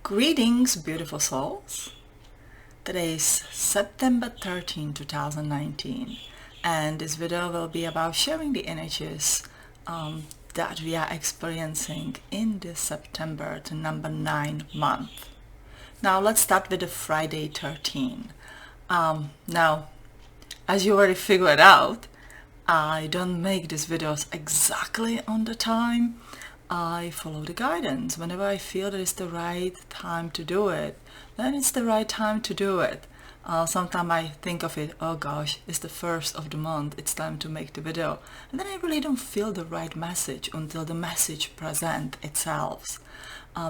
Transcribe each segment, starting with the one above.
Greetings, beautiful souls. Today is September 13, 2019, and this video will be about sharing the energies that we are experiencing in this September to number 9 month. Now let's start with the Friday 13. Now, as you already figured out, I don't make these videos exactly on the time. I follow the guidance. Whenever I feel that it's the right time to do it, then it's the right time to do it. Sometimes I think of it, oh gosh, it's the first of the month, it's time to make the video. And then I really don't feel the right message until the message presents itself.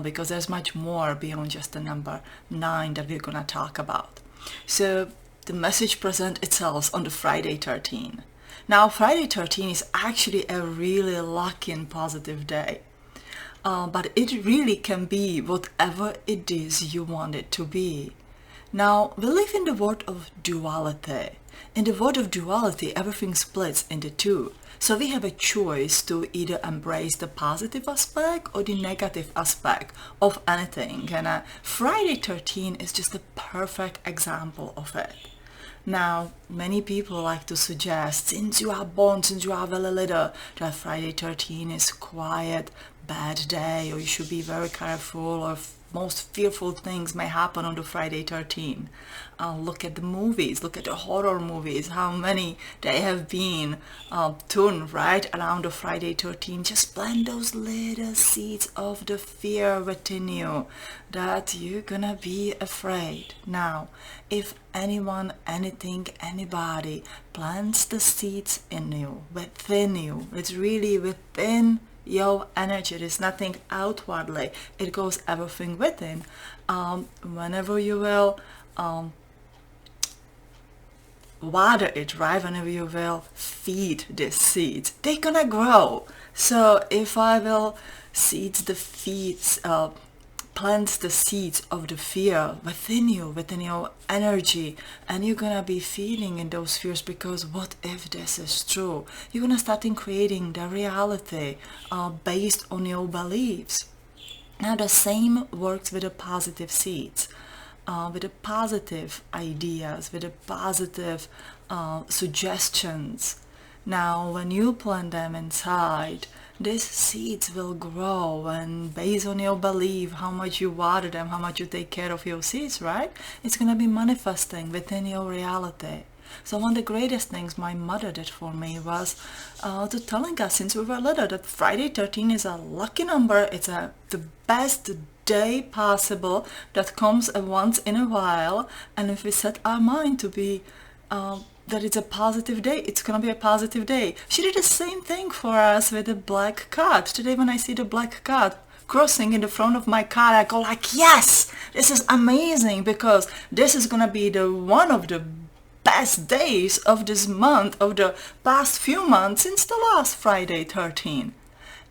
Because there's much more beyond just the number 9 that we're gonna talk about. So the message presents itself on the Friday 13. Now Friday 13 is actually a really lucky and positive day. But it really can be whatever it is you want it to be. Now, we live in the world of duality. In the world of duality, everything splits into two. So we have a choice to either embrace the positive aspect or the negative aspect of anything. And Friday 13 is just a perfect example of it. Now, many people like to suggest, since you are born, since you are very little, that Friday 13 is quiet, bad day, or you should be very careful, or most fearful things may happen on the Friday 13. Look at the movies, look at the horror movies, how many they have been tuned right around the Friday 13. Just plant those little seeds of the fear within you that you're gonna be afraid. Now, if anyone, anything, anybody plants the seeds in you, within you, it's really within your energy. It is nothing outwardly, it goes everything within. Whenever you will water it, right, whenever you will feed these seeds, they're gonna grow. So if I will plant the seeds of the fear within you, within your energy, and you're gonna be feeling in those fears, because what if this is true? You're gonna start creating the reality based on your beliefs. Now the same works with the positive seeds, with the positive ideas, with the positive suggestions. Now when you plant them inside, these seeds will grow, and based on your belief, how much you water them, how much you take care of your seeds, right? It's going to be manifesting within your reality. So one of the greatest things my mother did for me was to telling us since we were little that Friday 13 is a lucky number. It's the best day possible that comes once in a while, and if we set our mind to be that it's a positive day, it's gonna be a positive day. She did the same thing for us with the black cat. Today when I see the black cat crossing in the front of my car, I go like, yes, this is amazing, because this is gonna be the one of the best days of this month, of the past few months, since the last Friday 13.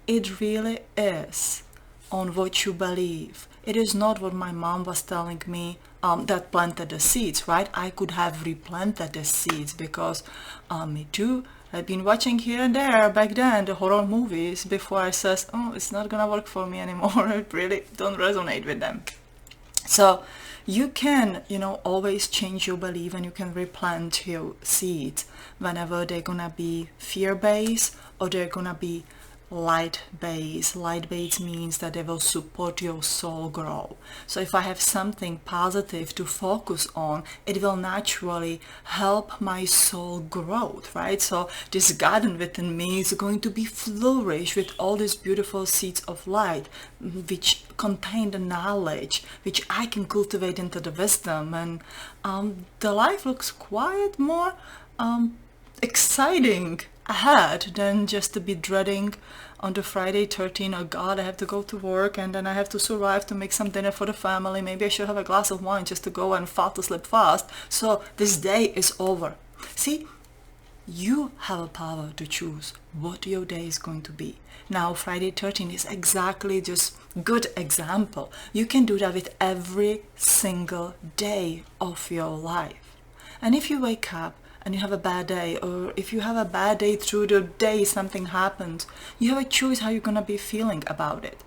It really is on what you believe. It is not what my mom was telling me that planted the seeds, right? I could have replanted the seeds, because me too, I've been watching here and there back then the horror movies before I says, oh, it's not gonna work for me anymore. I really don't resonate with them. So you can, always change your belief, and you can replant your seeds whenever they're gonna be fear-based or they're gonna be light-based. Light-based means that they will support your soul grow. So if I have something positive to focus on, it will naturally help my soul growth, right? So this garden within me is going to be flourished with all these beautiful seeds of light, which contain the knowledge which I can cultivate into the wisdom, and the life looks quite more exciting ahead than just to be dreading on the Friday 13, oh God, I have to go to work, and then I have to survive to make some dinner for the family. Maybe I should have a glass of wine just to go and fall to sleep fast. So this day is over. See, you have a power to choose what your day is going to be. Now Friday 13 is exactly just good example. You can do that with every single day of your life. And if you wake up and you have a bad day, or if you have a bad day through the day, something happens, you have a choice how you're gonna be feeling about it.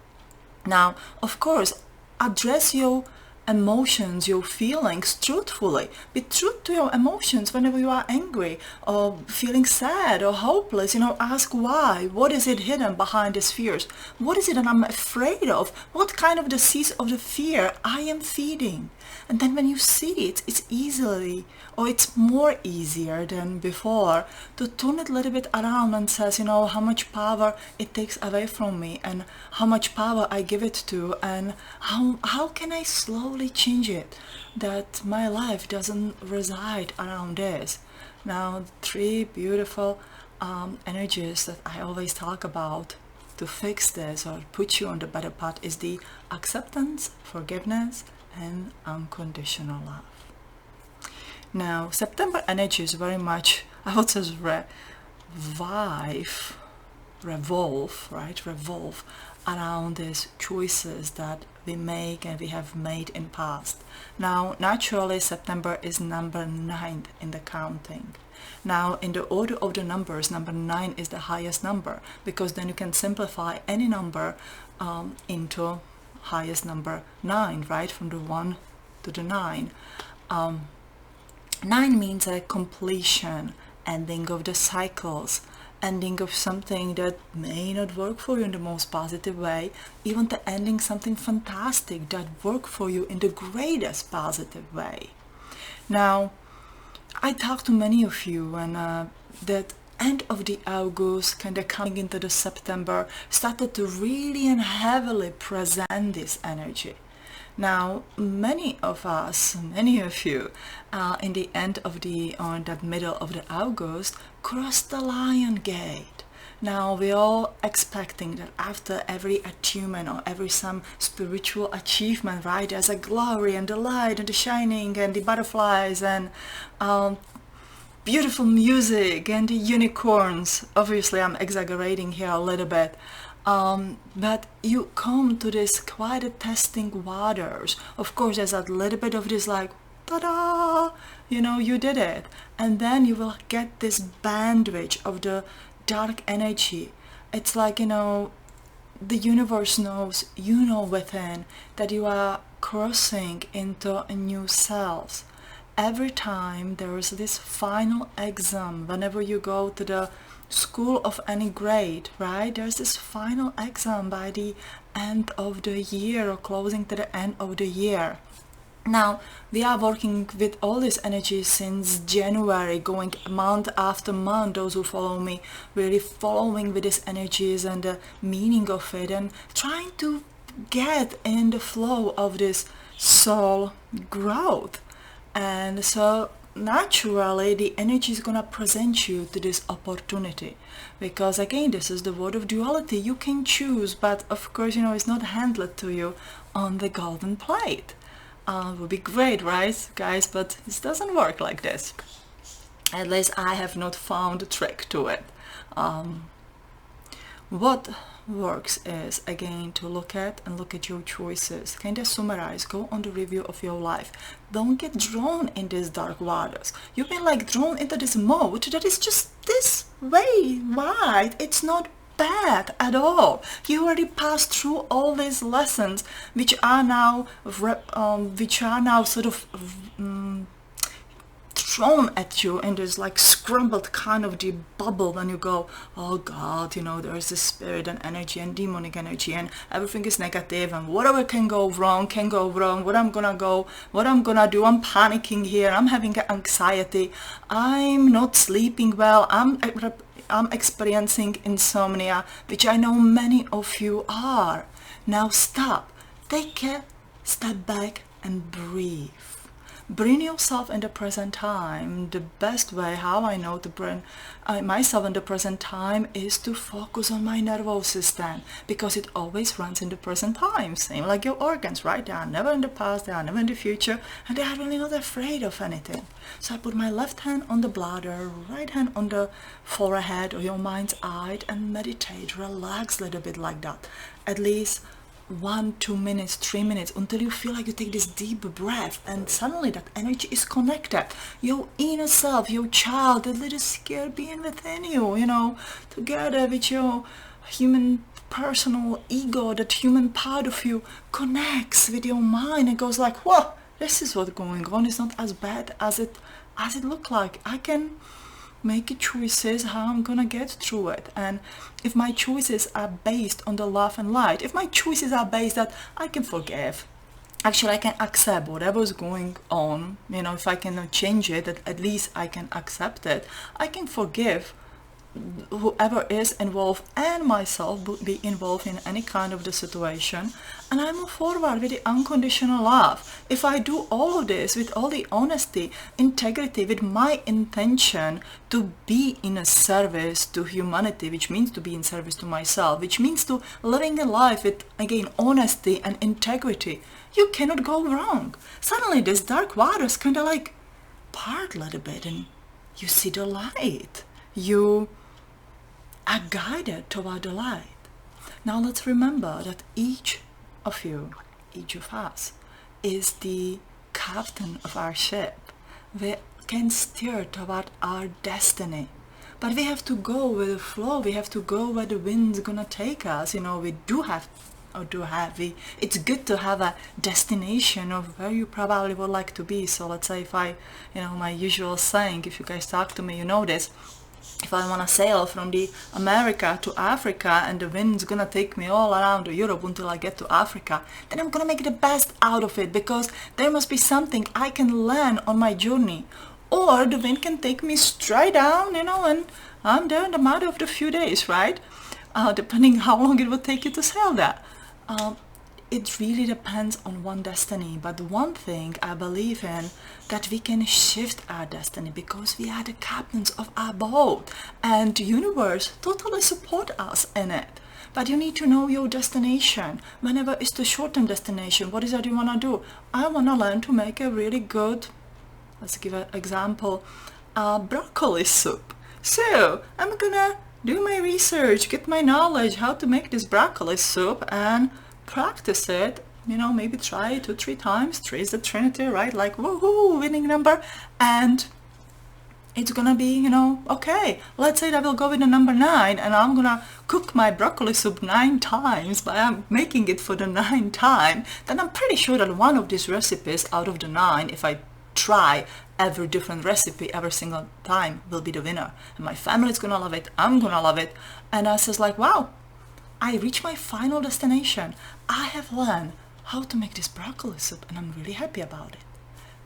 Now, of course, address your emotions, your feelings truthfully. Be true to your emotions whenever you are angry or feeling sad or hopeless. Ask why. What is it hidden behind these fears? What is it that I'm afraid of? What kind of the seeds of the fear I am feeding? And then when you see it, it's more easier than before to turn it a little bit around and says, how much power it takes away from me and how much power I give it to, and how can I slowly change it that my life doesn't reside around this. Now, three beautiful energies that I always talk about to fix this or put you on the better path is the acceptance, forgiveness, and unconditional love. Now, September energy is very much, I would say, revolve around these choices that we make and we have made in past. Now, naturally, September is number 9 in the counting. Now, in the order of the numbers, number 9 is the highest number, because then you can simplify any number into highest number 9, right? From the 1 to the 9. 9 means a completion, ending of the cycles, ending of something that may not work for you in the most positive way, even to ending something fantastic that worked for you in the greatest positive way. Now, I talked to many of you, and that end of the August, kind of coming into the September, started to really and heavily present this energy. Now, many of you, in the end of or the middle of the August, crossed the Lion Gate. Now, we're all expecting that after every achievement or every some spiritual achievement, right, there's a glory and the light and the shining and the butterflies and beautiful music and the unicorns. Obviously, I'm exaggerating here a little bit. But you come to this quite a testing waters. Of course, there's a little bit of this like, ta-da, you did it. And then you will get this bandwidth of the dark energy. It's like, the universe knows, within, that you are crossing into a new selves. Every time there is this final exam, whenever you go to the school of any grade, right, there's this final exam by the end of the year or closing to the end of the year. Now, we are working with all this energy since January, going month after month. Those who follow me, really following with these energies and the meaning of it, and trying to get in the flow of this soul growth. And so naturally the energy is gonna present you to this opportunity, because again, this is the word of duality. You can choose, but of course, it's not handed to you on the golden plate. Would be great, right, guys? But it doesn't work like this. At least I have not found a trick to it. What works is, again, to look at your choices, kind of summarize, go on the review of your life. Don't get drawn in these dark waters. You've been like drawn into this mode that is just this way wide. It's not bad at all. You already passed through all these lessons, which are now sort of thrown at you in this like scrambled kind of the bubble, when you go, oh God, there's this spirit and energy and demonic energy and everything is negative and whatever can go wrong, what I'm gonna do, I'm panicking here, I'm having anxiety, I'm not sleeping well, I'm experiencing insomnia, which I know many of you are. Now stop, take a step back and breathe. Bring yourself in the present time. The best way how I know to bring myself in the present time is to focus on my nervous system, because it always runs in the present time. Same like your organs, right? They are never in the past, they are never in the future, and they are really not afraid of anything. So I put my left hand on the bladder, right hand on the forehead or your mind's eye, and meditate, relax a little bit like that. At least 1, 2 minutes, 3 minutes, until you feel like you take this deep breath, and suddenly that energy is connected. Your inner self, your child, the little scared being within you, together with your human personal ego, that human part of you connects with your mind and goes like, whoa, this is what's going on. It's not as bad as it looked like. I can make choices how I'm gonna get through it. And if my choices are based on the love and light, if my choices are based that I can forgive, actually I can accept whatever's going on, if I cannot change it, at least I can accept it. I can forgive whoever is involved and myself would be involved in any kind of the situation, and I move forward with the unconditional love. If I do all of this with all the honesty, integrity, with my intention to be in a service to humanity, which means to be in service to myself, which means to living a life with, again, honesty and integrity, you cannot go wrong. Suddenly this dark waters kind of like part a little bit and you see the light. You are guided toward the light. Now let's remember that each of you, each of us, is the captain of our ship. We can steer toward our destiny. But we have to go with the flow. We have to go where the wind's gonna take us. It's good to have a destination of where you probably would like to be. So let's say if I, my usual saying, if you guys talk to me, you know this. If I want to sail from the America to Africa and the wind's gonna take me all around Europe until I get to Africa, then I'm gonna make the best out of it, because there must be something I can learn on my journey. Or the wind can take me straight down, and I'm there in the matter of a few days, right? Depending how long it will take you to sail there. It really depends on one destiny, but one thing I believe in, that we can shift our destiny because we are the captains of our boat, and the universe totally support us in it. But you need to know your destination. Whenever it's the short-term destination, what is that you want to do? I want to learn to make a really good, let's give an example, broccoli soup. So I'm gonna do my research, get my knowledge how to make this broccoli soup, and practice it, maybe try it 2-3 times. 3 is the Trinity, right? Like, woohoo, winning number. And it's gonna be, okay, let's say that we'll go with the number 9, and I'm gonna cook my broccoli soup 9 times, but I'm making it for the 9th time. Then I'm pretty sure that one of these recipes out of the 9, if I try every different recipe every single time, will be the winner. And my family's gonna love it, I'm gonna love it. And I was like, wow, I reached my final destination. I have learned how to make this broccoli soup, and I'm really happy about it.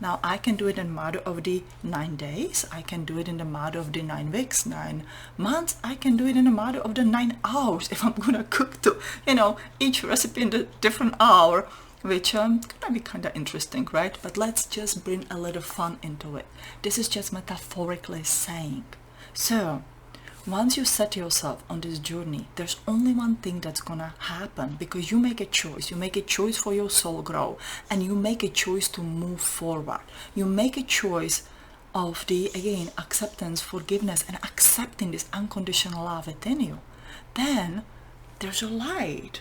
Now I can do it in the matter of the 9 days. I can do it in the matter of the 9 weeks, 9 months. I can do it in the matter of the 9 hours if I'm gonna cook to, each recipe in the different hour, which gonna be kind of interesting, right? But let's just bring a little fun into it. This is just metaphorically saying. So once you set yourself on this journey, there's only one thing that's gonna happen, because you make a choice. You make a choice for your soul grow, and you make a choice to move forward. You make a choice of the, again, acceptance, forgiveness, and accepting this unconditional love within you. Then there's a light,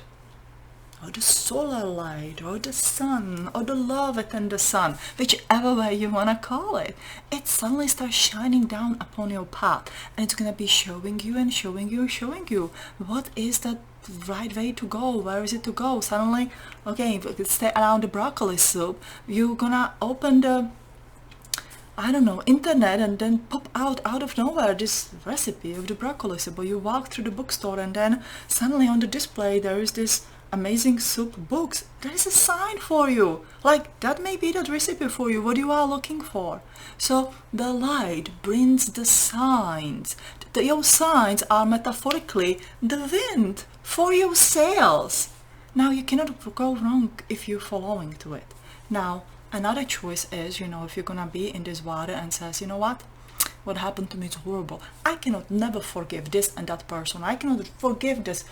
or the solar light, or the sun, or the love within the sun, whichever way you want to call it. It suddenly starts shining down upon your path, and it's going to be showing you and showing you, showing you what is that right way to go, where is it to go. Suddenly, okay, if you stay around the broccoli soup, you're going to open the, internet, and then pop out of nowhere this recipe of the broccoli soup. Or you walk through the bookstore, and then suddenly on the display there is this amazing soup books. There is a sign for you. Like, that may be that recipe for you, what you are looking for. So the light brings the signs. Your signs are metaphorically the wind for your sails. Now you cannot go wrong if you're following to it. Now another choice is, if you're gonna be in this water and says, what happened to me is horrible. I cannot never forgive this and that person. I cannot forgive this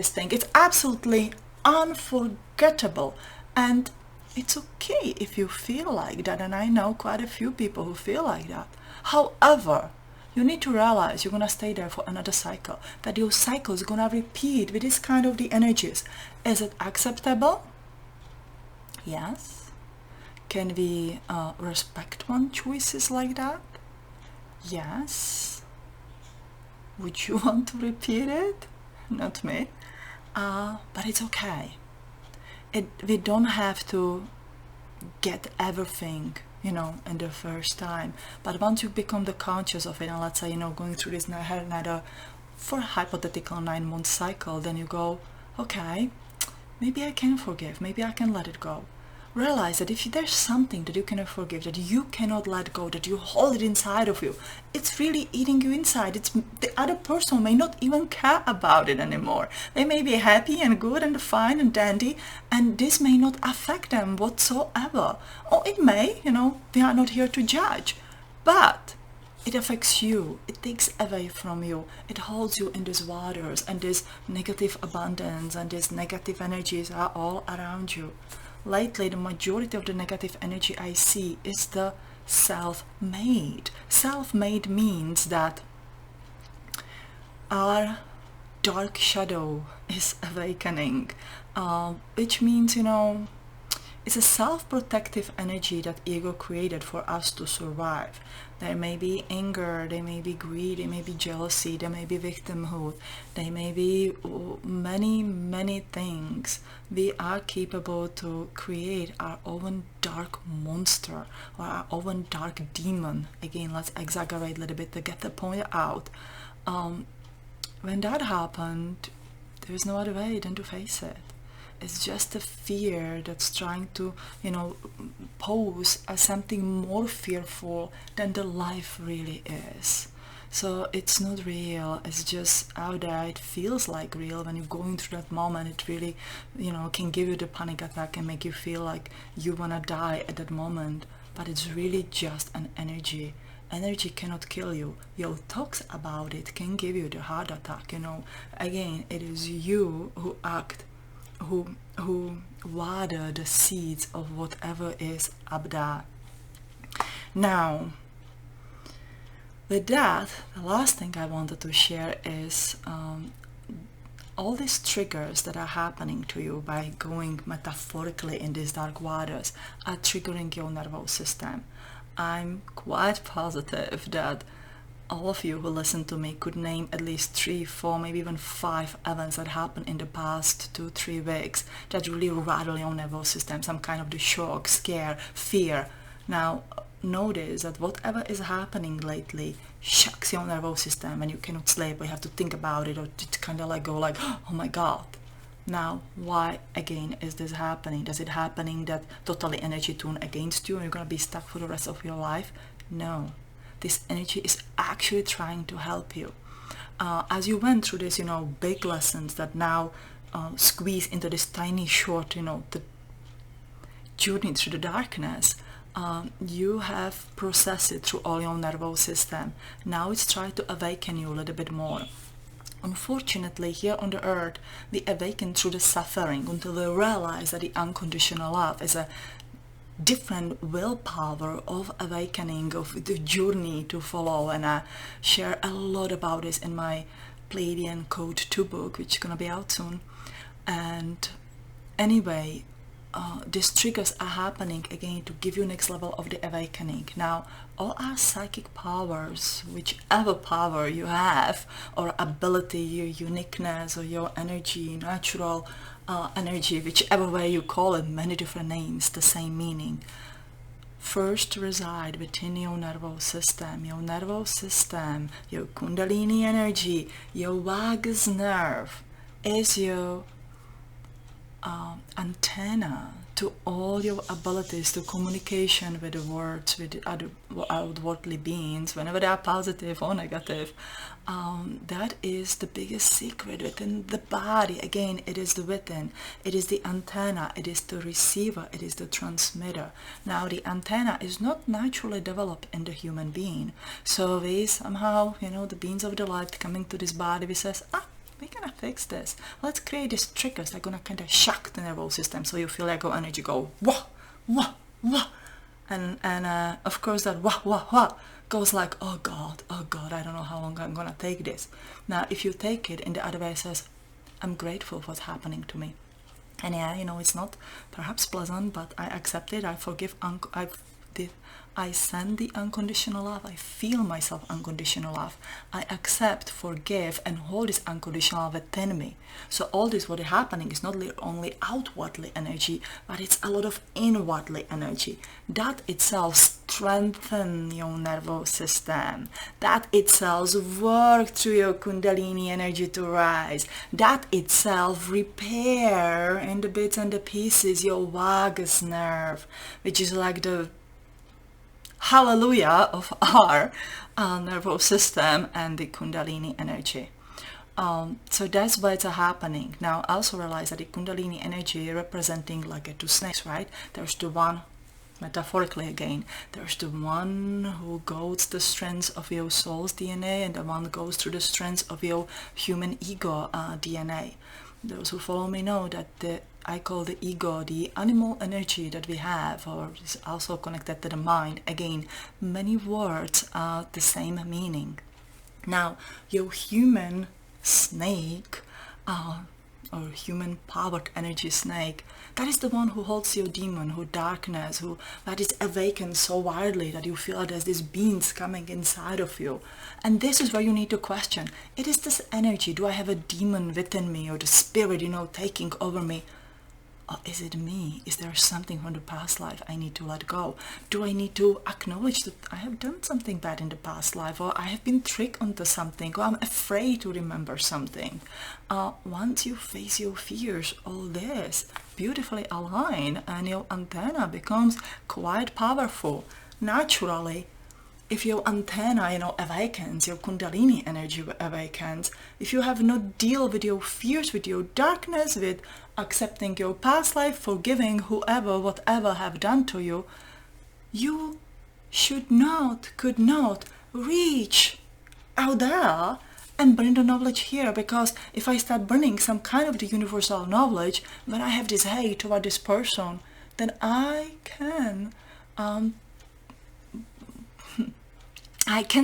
thing. It's absolutely unforgettable. And it's okay if you feel like that. And I know quite a few people who feel like that. However, you need to realize you're going to stay there for another cycle. That your cycle is going to repeat with this kind of the energies. Is it acceptable? Yes. Can we respect one's choices like that? Yes. Would you want to repeat it? Not me. but it's okay. We don't have to get everything, in the first time. But once you become the conscious of it, and let's say, going through this another, for a hypothetical 9-month cycle, then you go, okay, maybe I can forgive, maybe I can let it go. Realize that if there's something that you cannot forgive, that you cannot let go, that you hold it inside of you, it's really eating you inside. It's the other person may not even care about it anymore. They may be happy and good and fine and dandy, and this may not affect them whatsoever. Or it may, we are not here to judge, but it affects you. It takes away from you. It holds you in these waters, and this negative abundance and these negative energies are all around you. Lately, the majority of the negative energy I see is the self-made. Self-made means that our dark shadow is awakening, which means, it's a self-protective energy that ego created for us to survive. There may be anger, there may be greed, there may be jealousy, there may be victimhood, there may be many, many things. We are capable to create our own dark monster or our own dark demon. Again, let's exaggerate a little bit to get the point out. When that happened, there's no other way than to face it. It's just a fear that's trying to, pose as something more fearful than the life really is. So it's not real. It's just out there. It feels like real. When you're going through that moment, it really, can give you the panic attack and make you feel like you wanna die at that moment. But it's really just an energy. Energy cannot kill you. Your talks about it can give you the heart attack. Again, it is you who act, who water the seeds of whatever is up there. Now, with that, the last thing I wanted to share is all these triggers that are happening to you by going metaphorically in these dark waters are triggering your nervous system. I'm quite positive that all of you who listen to me could name at least 3, 4, maybe even 5 events that happened in the past 2-3 weeks that really rattle your nervous system, some kind of the shock, scare, fear. Now, notice that whatever is happening lately shocks your nervous system and you cannot sleep, or you have to think about it, or it kind of like go like, oh my God. Now, why again is this happening? Is it happening that totally energy tune against you and you're going to be stuck for the rest of your life? No. This energy is actually trying to help you. As you went through this, big lessons that now squeeze into this tiny short, the journey through the darkness, you have processed it through all your nervous system. Now it's trying to awaken you a little bit more. Unfortunately, here on the earth, we awaken through the suffering until we realize that the unconditional love is a different willpower of awakening, of the journey to follow. And I share a lot about this in my Pleiadian Code 2 book, which is gonna be out soon. And anyway, these triggers are happening again to give you next level of the awakening. Now, all our psychic powers, whichever power you have, or ability, your uniqueness, or your energy, natural energy, whichever way you call it, many different names, the same meaning, first reside within your nervous system. Your nervous system, your kundalini energy, your vagus nerve is your antenna to all your abilities to communication with the words, with the other outwardly beings, whenever they are positive or negative. That is the biggest secret within the body. Again, it is the within, it is the antenna, it is the receiver, it is the transmitter. Now, the antenna is not naturally developed in the human being, so we somehow, the beings of the light coming to this body, we says, we're gonna fix this. Let's create these triggers that are gonna kind of shock the nervous system, so you feel like your energy go wah wah wah, and of course that wah wah wah goes like, oh God, I don't know how long I'm gonna take this. Now, if you take it in the other way, it says, I'm grateful for what's happening to me, and yeah, it's not perhaps pleasant, but I accept it. I forgive. I I send the unconditional love. I feel myself unconditional love. I accept, forgive, and hold this unconditional love within me. So all this what is happening is not only outwardly energy, but it's a lot of inwardly energy. That itself strengthens your nervous system. That itself works through your kundalini energy to rise. That itself repair in the bits and the pieces your vagus nerve, which is like the hallelujah of our nervous system and the kundalini energy. So that's why it's happening. Now also realize that the kundalini energy representing like two snakes, right? There's the one, metaphorically again, there's the one who goes the strengths of your soul's DNA, and the one goes through the strengths of your human ego DNA. Those who follow me know that I call the ego the animal energy that we have, or is also connected to the mind. Again, many words are the same meaning. Now, your human snake, or human powered energy snake, that is the one who holds your demon, who darkness, who that is awakened so wildly that you feel there's these beings coming inside of you. And this is where you need to question, it is this energy, do I have a demon within me, or the spirit, taking over me? Or is it me? Is there something from the past life I need to let go? Do I need to acknowledge that I have done something bad in the past life, or I have been tricked onto something, or I'm afraid to remember something? Once you face your fears, all this beautifully align, and your antenna becomes quite powerful. Naturally, if your antenna, awakens, your kundalini energy awakens, if you have not deal with your fears, with your darkness, with accepting your past life, forgiving whoever, whatever have done to you, you could not reach out there and bring the knowledge here. Because if I start bringing some kind of the universal knowledge, when I have this hate toward this person, then I can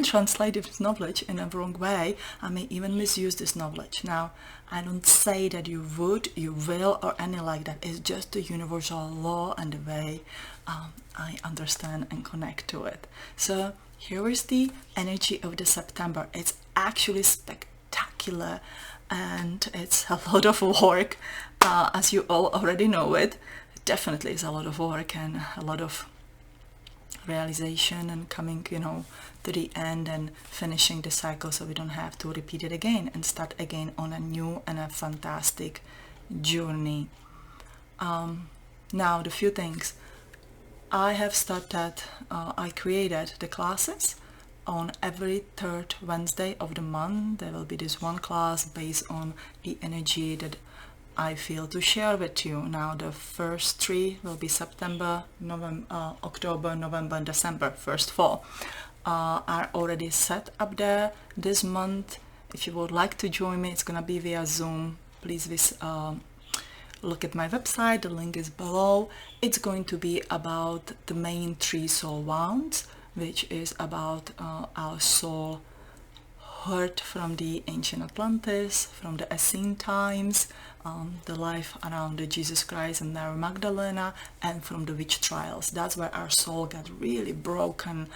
translate this knowledge in a wrong way. I may even misuse this knowledge. Now, I don't say that you will, or anything like that. It's just the universal law and the way I understand and connect to it. So here is the energy of the September. It's actually spectacular, and it's a lot of work, as you all already know it. Definitely is a lot of work and a lot of realization, and coming to the end and finishing the cycle, so we don't have to repeat it again and start again on a new and a fantastic journey. Now, the few things I have started, I created the classes on every third Wednesday of the month. There will be this one class based on the energy that I feel to share with you. Now, the first three will be September, October, November, and December. First four are already set up there this month. If you would like to join me, it's gonna be via Zoom. Please look at my website. The link is below. It's going to be about the main three soul wounds, which is about our soul hurt from the ancient Atlantis, from the Essene times, the life around the Jesus Christ and Mary Magdalena, and from the witch trials. That's where our soul got really broken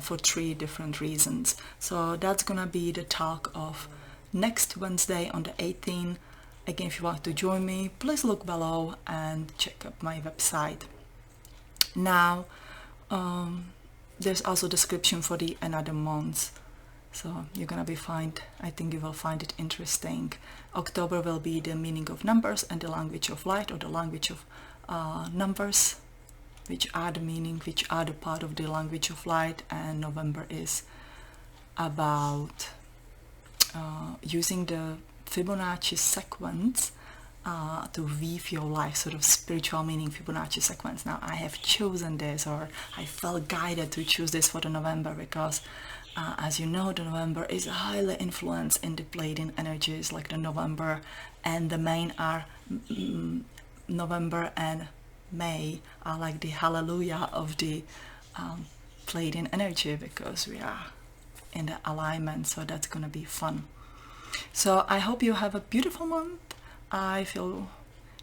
for three different reasons. So that's gonna be the talk of next Wednesday on the 18th. Again, if you want to join me, please look below and check out my website. Now, there's also description for the another months. So you're gonna I think you will find it interesting. October will be the meaning of numbers and the language of light, or the language of numbers, which are the meaning, which are the part of the language of light. And November is about using the Fibonacci sequence to weave your life, sort of spiritual meaning Fibonacci sequence. Now, I have chosen this, or I felt guided to choose this for the November, because as you know, the November is highly influenced in the Pleiadian energies, like the November and the main are November and May are like the hallelujah of the Pleiadian energy, because we are in the alignment. So that's gonna be fun. So I hope you have a beautiful month. I feel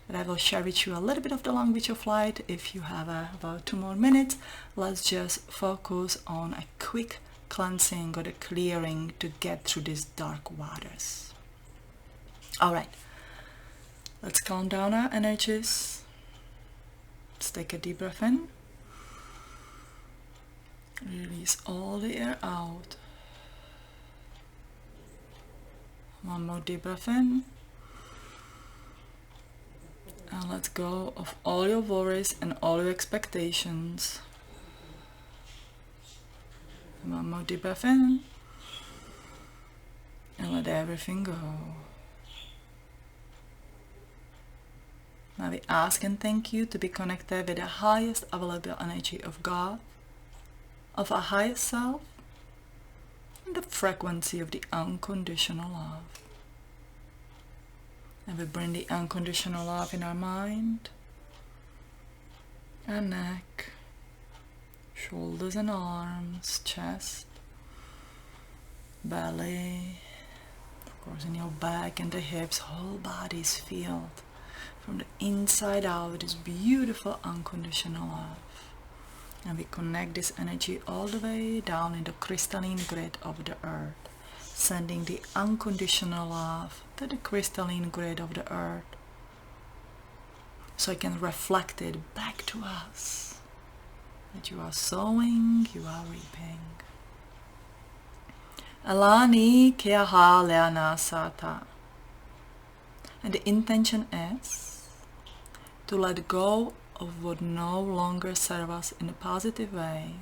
But I will share with you a little bit of the language of light. If you have about 2 more minutes, let's just focus on a quick cleansing or a clearing to get through these dark waters. All right, let's calm down our energies. Let's take a deep breath in. Release all the air out. One more deep breath in. And let go of all your worries and all your expectations. And one more deep breath in. And let everything go. Now we ask and thank you to be connected with the highest available energy of God, of our highest self, and the frequency of the unconditional love. And we bring the unconditional love in our mind, our neck, shoulders and arms, chest, belly, of course in your back and the hips. Whole body is filled from the inside out with this beautiful unconditional love. And we connect this energy all the way down in the crystalline grid of the earth, sending the unconditional love to the crystalline grid of the earth, so it can reflect it back to us, that you are sowing, you are reaping. Alani keaha leana sata. And the intention is to let go of what no longer serves us in a positive way,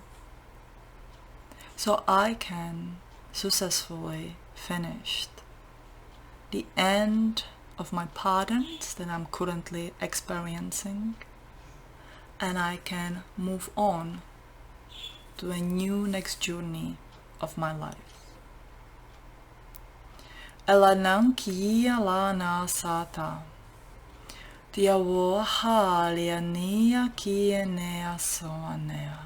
so I can successfully finish the end of my patterns that I'm currently experiencing, and I can move on to a new next journey of my life. Elanankia lana sata. Tia woha liania kienea soanea.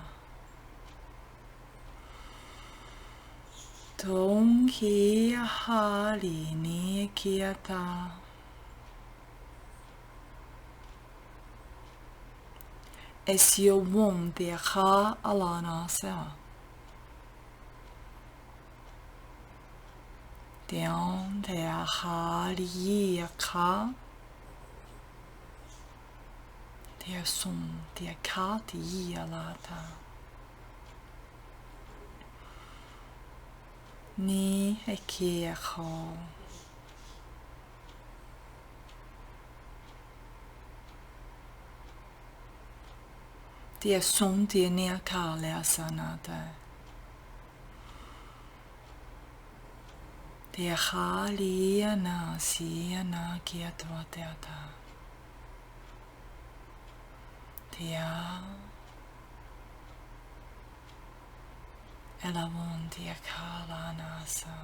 Tonghi hali ni kiata. Esio won tia ha alana sea. Tian tia hali ka. Tia sum tia ka tia lata. Ni ekia ho. Tia sum tia nia ka lea sanata. Tia hali ana si ana kia toa teata. Tia elavon tia kala nasa.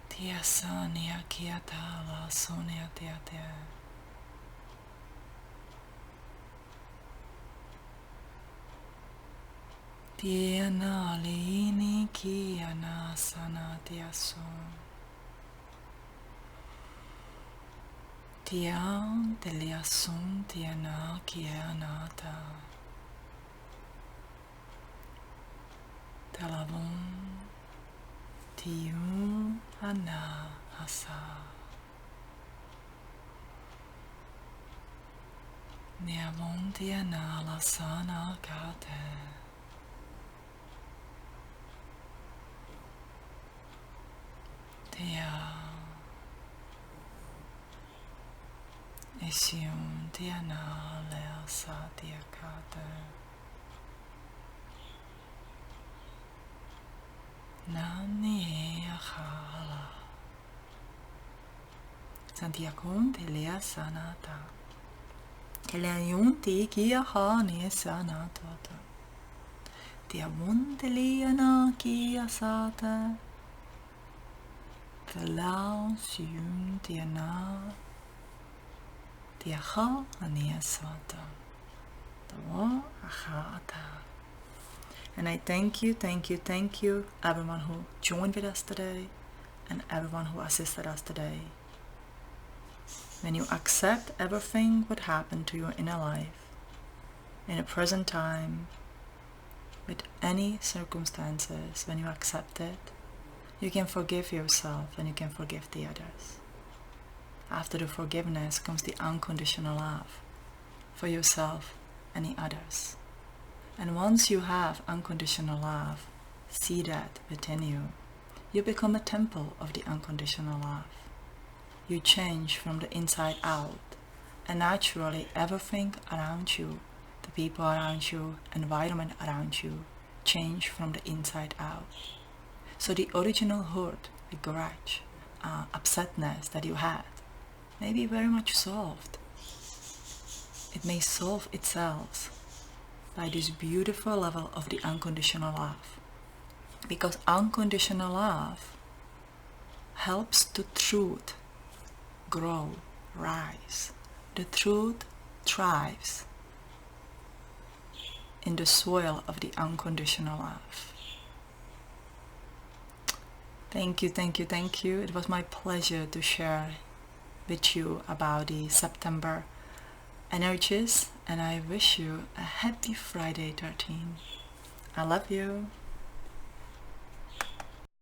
Tia sania kia tala sonia tia tia. Tia na lini kia na sana tia son. Tian delia son tia na kia nata. Talavon tiu ana asa. Niavon tia na la sana kate. Tia esium tia na lea sa tia kate. Nani akala. Santiakon te lea sanata. Te lea yunti kia ha ne sanata. Tia won te lea na kia sata. Te lao siun tia na. Tia ha ania sata. Te wa ahata. And I thank you, everyone who joined with us today. and everyone who assisted us today. When you accept everything what happened to you in a life, in a present time, with any circumstances, when you accept it, you can forgive yourself and you can forgive the others. After the forgiveness comes the unconditional love for yourself and the others. And once you have unconditional love, see that within you, you become a temple of the unconditional love. You change from the inside out, and naturally everything around you, the people around you, environment around you, change from the inside out. So the original hurt, the grudge, upsetness that you had may be very much solved. It may solve itself by this beautiful level of the unconditional love. Because unconditional love helps the truth grow, rise. The truth thrives in the soil of the unconditional love. Thank you, thank you, thank you. It was my pleasure to share with you about the September energies, and I wish you a happy Friday 13. I love you.